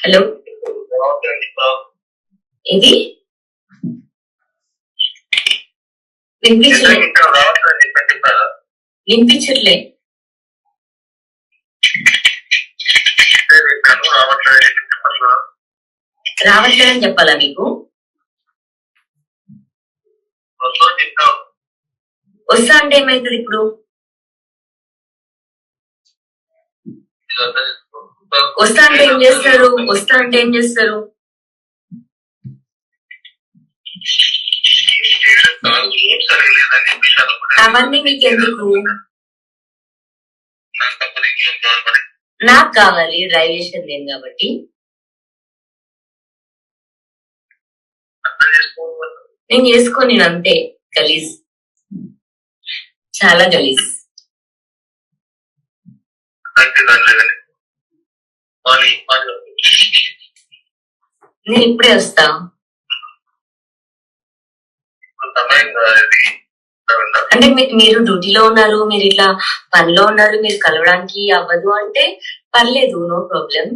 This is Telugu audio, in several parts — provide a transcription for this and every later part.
హలో ఇది వినిపించలే వినిపించట్లే రావట్లేదని చెప్పాలా మీకు? వస్తా అంటే ఏమైతుంది ఇప్పుడు? వస్తా అంటే ఏం చేస్తారు? వస్తా అంటే ఏం చేస్తారు? అవన్నీ మీకు ఎందుకు? నాకు కావాలి, డ్రైవేషన్ లేదు కాబట్టి. నేను చేసుకోని అంతే. గలీజ్, చాలా గలీజ్. నేను ఇప్పుడే వస్తా. అంటే మీరు డ్యూటీలో ఉన్నారు, మీరు ఇట్లా పనిలో ఉన్నారు, మీరు కలవడానికి అవ్వదు అంటే పర్లేదు, నో ప్రాబ్లం.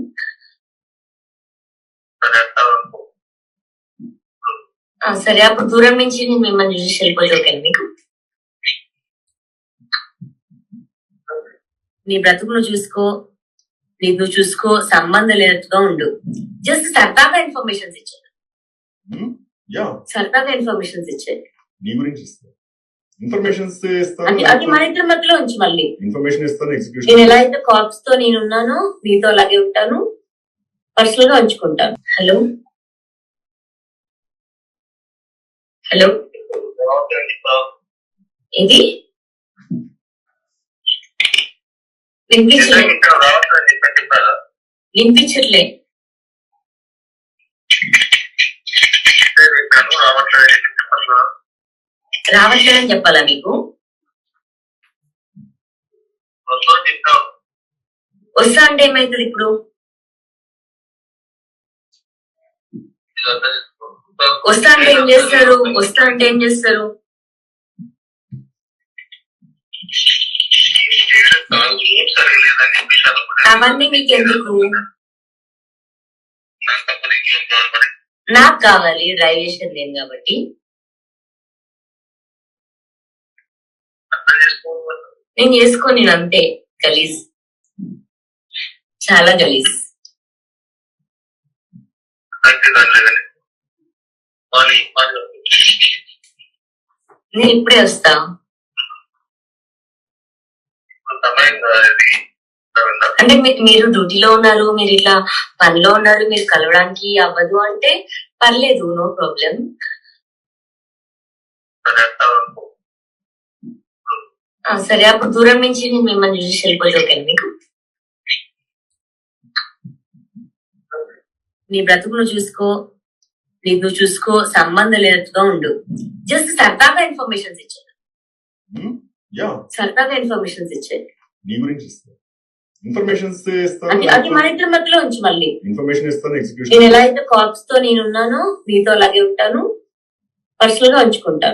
సరే, అప్పుడు దూరం నుంచి నేను మిమ్మల్ని చూసి వెళ్ళిపోతే ఓకే మీకు? నీ బ్రతుకును చూసుకో, నువ్వు చూసుకో, సంబంధం లేనట్టుగా ఉండు. జస్ట్ సరదాగా ఇన్ఫర్మేషన్స్ ఇచ్చాను, సరదాగా ఇన్ఫర్మేషన్స్ ఇచ్చాను. నీ గురించి ఇన్ఫర్మేషన్స్ అది మన ఇద్దరి మధ్యలో ఉంచి మళ్ళీ ఇన్ఫర్మేషన్ ఇస్తాను. నేను ఎలా అయితే కార్ప్స్ తో నేను ఉన్నానో నీతో అలాగే ఉంటాను, పర్సనల్ గా ఉంచుకుంటాను. హలో హలో ఇది వినిపించలే వినిపించట్లే రావట్లేదని చెప్పాలా మీకు? వస్తా అంటే ఏమైతుంది ఇప్పుడు? వస్తా అంటే ఏం చేస్తారు? వస్తా అంటే ఏం చేస్తారు? అవన్నీ మీకు ఎందుకు? నాకు కావాలి, డ్రైవేషన్ లేదు కాబట్టి. నేను చేసుకోని అంతే. గలీజ్, చాలా గలీజ్. నేను ఇప్పుడే వస్తా. అంటే మీరు డ్యూటీలో ఉన్నారు, మీరు ఇట్లా పనిలో ఉన్నారు, మీరు కలవడానికి అవ్వదు అంటే పర్లేదు, నో ప్రాబ్లం. సరే, అప్పుడు దూరం నుంచి నేను మిమ్మల్ని చూసి వెళ్ళిపోతే ఓకే మీకు? నీ బ్రతుకును చూసుకో, నువ్వు చూసుకో, సంబంధం లేనట్టుగా ఉండు. జస్ట్ సరదాగా ఇన్ఫర్మేషన్స్ ఇచ్చాను, సరదాగా ఇన్ఫర్మేషన్స్ ఇచ్చాను. నీ గురించి ఇన్ఫర్మేషన్స్ అది మన ఇద్దరి మధ్యలో ఉంచి మళ్ళీ ఇన్ఫర్మేషన్ ఇస్తాను. నేను ఎలా అయితే కార్ప్స్ తో నేను ఉన్నానో నీతో అలాగే ఉంటాను, పర్సనల్ గా ఉంచుకుంటాను.